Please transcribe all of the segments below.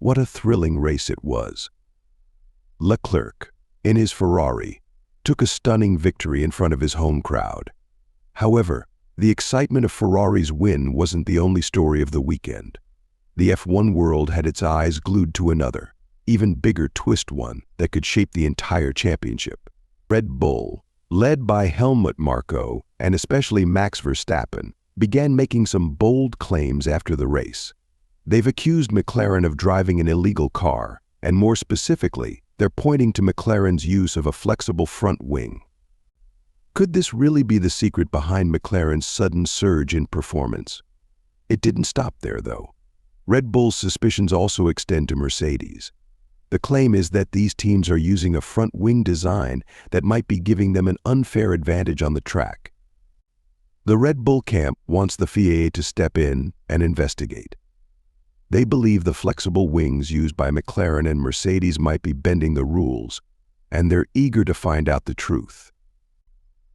What a thrilling race it was. Leclerc, in his Ferrari, took a stunning victory in front of his home crowd. However, the excitement of Ferrari's win wasn't the only story of the weekend. The F1 world had its eyes glued to another, even bigger twist one that could shape the entire championship. Red Bull, led by Helmut Marko and especially Max Verstappen, began making some bold claims after the race. They've accused McLaren of driving an illegal car, and more specifically, they're pointing to McLaren's use of a flexible front wing. Could this really be the secret behind McLaren's sudden surge in performance? It didn't stop there, though. Red Bull's suspicions also extend to Mercedes. The claim is that these teams are using a front wing design that might be giving them an unfair advantage on the track. The Red Bull camp wants the FIA to step in and investigate. They believe the flexible wings used by McLaren and Mercedes might be bending the rules, and they're eager to find out the truth.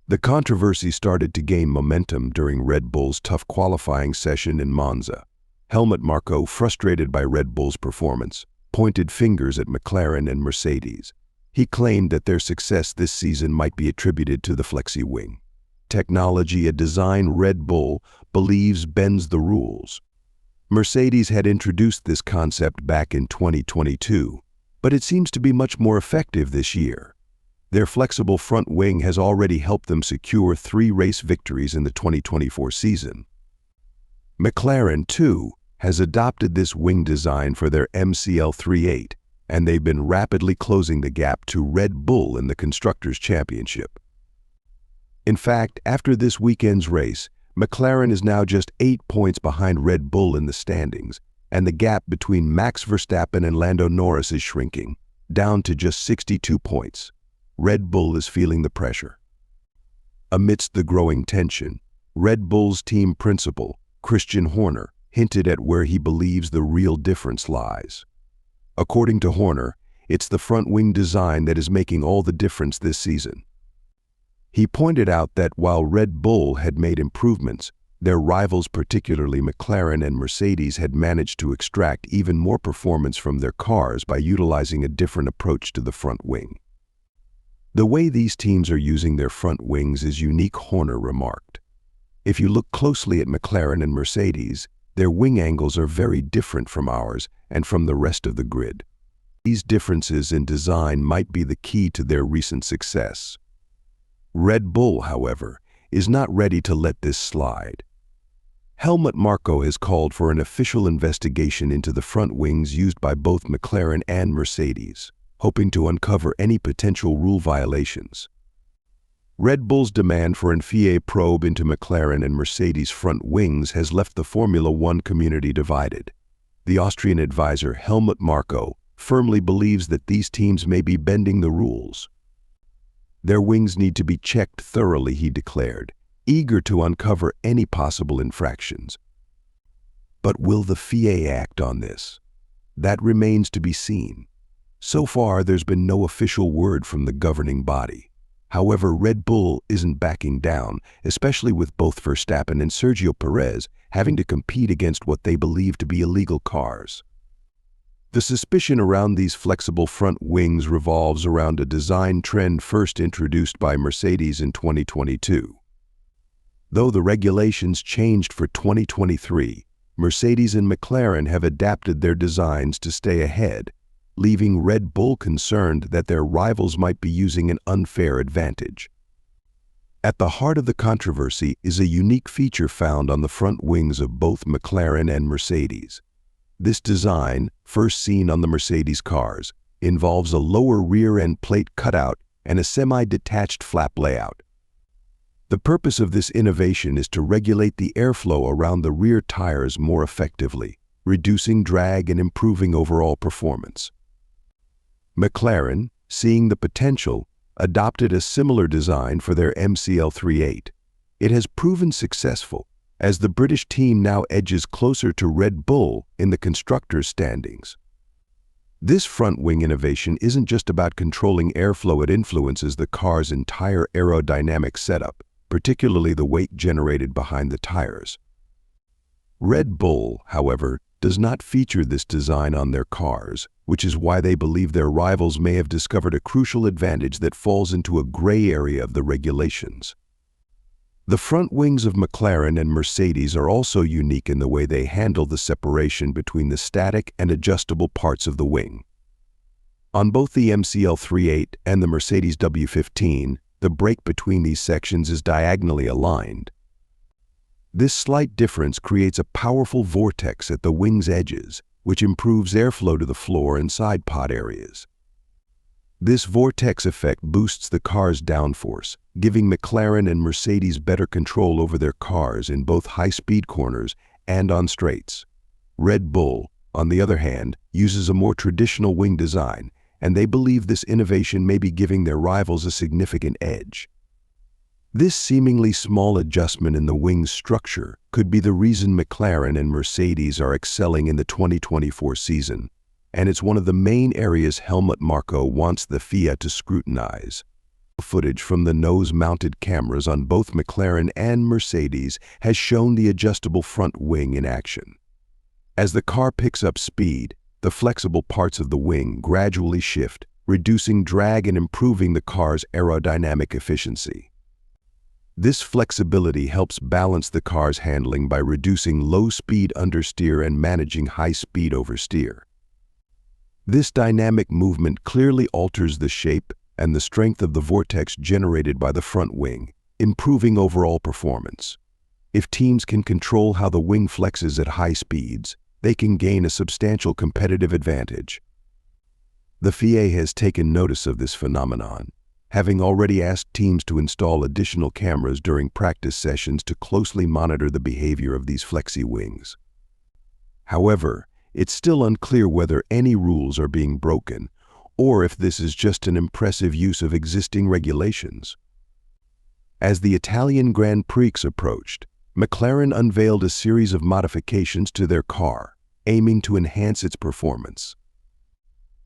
The controversy started to gain momentum during Red Bull's tough qualifying session in Monza. Helmut Marko, frustrated by Red Bull's performance, pointed fingers at McLaren and Mercedes. He claimed that their success this season might be attributed to the flexi wing, technology a design Red Bull believes bends the rules. Mercedes had introduced this concept back in 2022, but it seems to be much more effective this year. Their flexible front wing has already helped them secure 3 race victories in the 2024 season. McLaren, too, has adopted this wing design for their MCL38, and they've been rapidly closing the gap to Red Bull in the Constructors' Championship. In fact, after this weekend's race, McLaren is now just 8 points behind Red Bull in the standings, and the gap between Max Verstappen and Lando Norris is shrinking, down to just 62 points. Red Bull is feeling the pressure. Amidst the growing tension, Red Bull's team principal, Christian Horner, hinted at where he believes the real difference lies. According to Horner, it's the front wing design that is making all the difference this season. He pointed out that while Red Bull had made improvements, their rivals, particularly McLaren and Mercedes, had managed to extract even more performance from their cars by utilizing a different approach to the front wing. The way these teams are using their front wings is unique, Horner remarked. If you look closely at McLaren and Mercedes, their wing angles are very different from ours and from the rest of the grid. These differences in design might be the key to their recent success. Red Bull, however, is not ready to let this slide. Helmut Marko has called for an official investigation into the front wings used by both McLaren and Mercedes, hoping to uncover any potential rule violations. Red Bull's demand for an FIA probe into McLaren and Mercedes' front wings has left the Formula One community divided. The Austrian advisor Helmut Marko firmly believes that these teams may be bending the rules. Their wings need to be checked thoroughly, he declared, eager to uncover any possible infractions. But will the FIA act on this? That remains to be seen. So far, there's been no official word from the governing body. However, Red Bull isn't backing down, especially with both Verstappen and Sergio Perez having to compete against what they believe to be illegal cars. The suspicion around these flexible front wings revolves around a design trend first introduced by Mercedes in 2022. Though the regulations changed for 2023, Mercedes and McLaren have adapted their designs to stay ahead, leaving Red Bull concerned that their rivals might be using an unfair advantage. At the heart of the controversy is a unique feature found on the front wings of both McLaren and Mercedes. This design, first seen on the Mercedes cars, involves a lower rear-end plate cutout and a semi-detached flap layout. The purpose of this innovation is to regulate the airflow around the rear tires more effectively, reducing drag and improving overall performance. McLaren, seeing the potential, adopted a similar design for their MCL38. It has proven successful, as the British team now edges closer to Red Bull in the constructors' standings. This front wing innovation isn't just about controlling airflow, it influences the car's entire aerodynamic setup, particularly the weight generated behind the tires. Red Bull, however, does not feature this design on their cars, which is why they believe their rivals may have discovered a crucial advantage that falls into a gray area of the regulations. The front wings of McLaren and Mercedes are also unique in the way they handle the separation between the static and adjustable parts of the wing. On both the MCL 3.8 and the Mercedes W15, the break between these sections is diagonally aligned. This slight difference creates a powerful vortex at the wing's edges, which improves airflow to the floor and side pod areas. This vortex effect boosts the car's downforce, giving McLaren and Mercedes better control over their cars in both high-speed corners and on straights. Red Bull, on the other hand, uses a more traditional wing design, and they believe this innovation may be giving their rivals a significant edge. This seemingly small adjustment in the wing's structure could be the reason McLaren and Mercedes are excelling in the 2024 season, and it's one of the main areas Helmut Marko wants the FIA to scrutinize. Footage from the nose-mounted cameras on both McLaren and Mercedes has shown the adjustable front wing in action. As the car picks up speed, the flexible parts of the wing gradually shift, reducing drag and improving the car's aerodynamic efficiency. This flexibility helps balance the car's handling by reducing low-speed understeer and managing high-speed oversteer. This dynamic movement clearly alters the shape and the strength of the vortex generated by the front wing, improving overall performance. If teams can control how the wing flexes at high speeds, they can gain a substantial competitive advantage. The FIA has taken notice of this phenomenon, having already asked teams to install additional cameras during practice sessions to closely monitor the behavior of these flexi wings. However, it's still unclear whether any rules are being broken or if this is just an impressive use of existing regulations. As the Italian Grand Prix approached, McLaren unveiled a series of modifications to their car, aiming to enhance its performance.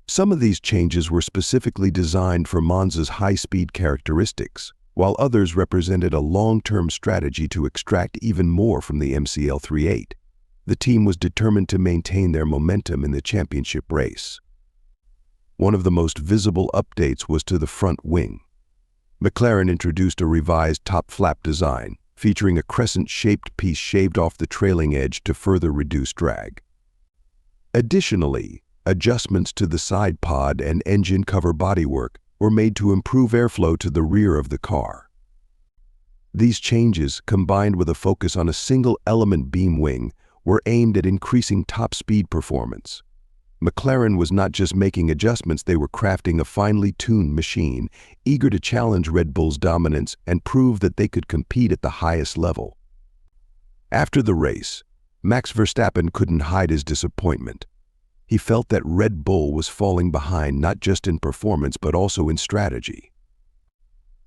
Some of these changes were specifically designed for Monza's high-speed characteristics, while others represented a long-term strategy to extract even more from the MCL 3.8. The team was determined to maintain their momentum in the championship race. One of the most visible updates was to the front wing. McLaren introduced a revised top flap design, featuring a crescent-shaped piece shaved off the trailing edge to further reduce drag. Additionally, adjustments to the side pod and engine cover bodywork were made to improve airflow to the rear of the car. These changes, combined with a focus on a single-element beam wing, were aimed at increasing top speed performance. McLaren was not just making adjustments, they were crafting a finely tuned machine, eager to challenge Red Bull's dominance and prove that they could compete at the highest level. After the race, Max Verstappen couldn't hide his disappointment. He felt that Red Bull was falling behind not just in performance but also in strategy.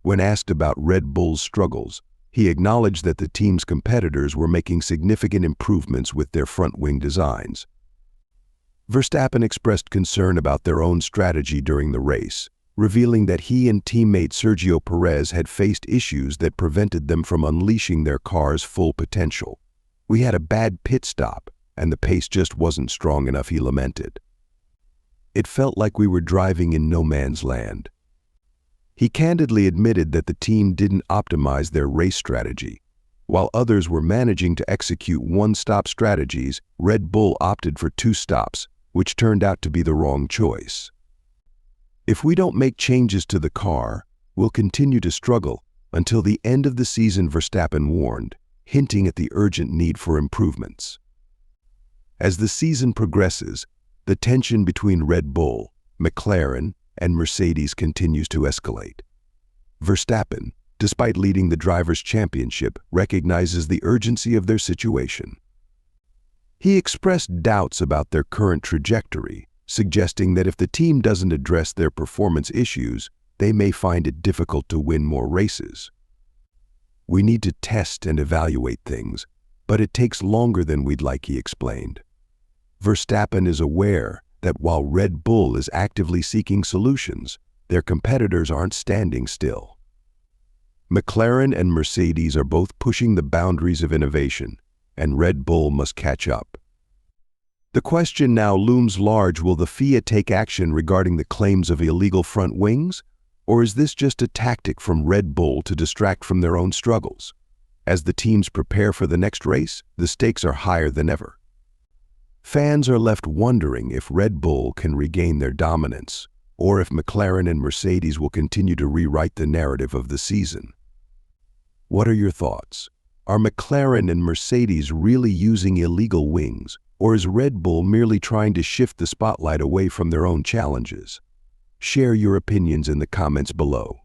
When asked about Red Bull's struggles, he acknowledged that the team's competitors were making significant improvements with their front wing designs. Verstappen expressed concern about their own strategy during the race, revealing that he and teammate Sergio Perez had faced issues that prevented them from unleashing their car's full potential. "We had a bad pit stop, and the pace just wasn't strong enough," he lamented. "It felt like we were driving in no man's land." He candidly admitted that the team didn't optimize their race strategy. While others were managing to execute one-stop strategies, Red Bull opted for two stops, which turned out to be the wrong choice. "If we don't make changes to the car, we'll continue to struggle until the end of the season," Verstappen warned, hinting at the urgent need for improvements. As the season progresses, the tension between Red Bull, McLaren, and Mercedes continues to escalate. Verstappen, despite leading the Drivers' Championship, recognizes the urgency of their situation. He expressed doubts about their current trajectory, suggesting that if the team doesn't address their performance issues, they may find it difficult to win more races. "We need to test and evaluate things, but it takes longer than we'd like," he explained. Verstappen is aware that while Red Bull is actively seeking solutions, their competitors aren't standing still. McLaren and Mercedes are both pushing the boundaries of innovation, and Red Bull must catch up. The question now looms large: will the FIA take action regarding the claims of illegal front wings? Or is this just a tactic from Red Bull to distract from their own struggles? As the teams prepare for the next race, the stakes are higher than ever. Fans are left wondering if Red Bull can regain their dominance, or if McLaren and Mercedes will continue to rewrite the narrative of the season. What are your thoughts? Are McLaren and Mercedes really using illegal wings, or is Red Bull merely trying to shift the spotlight away from their own challenges? Share your opinions in the comments below.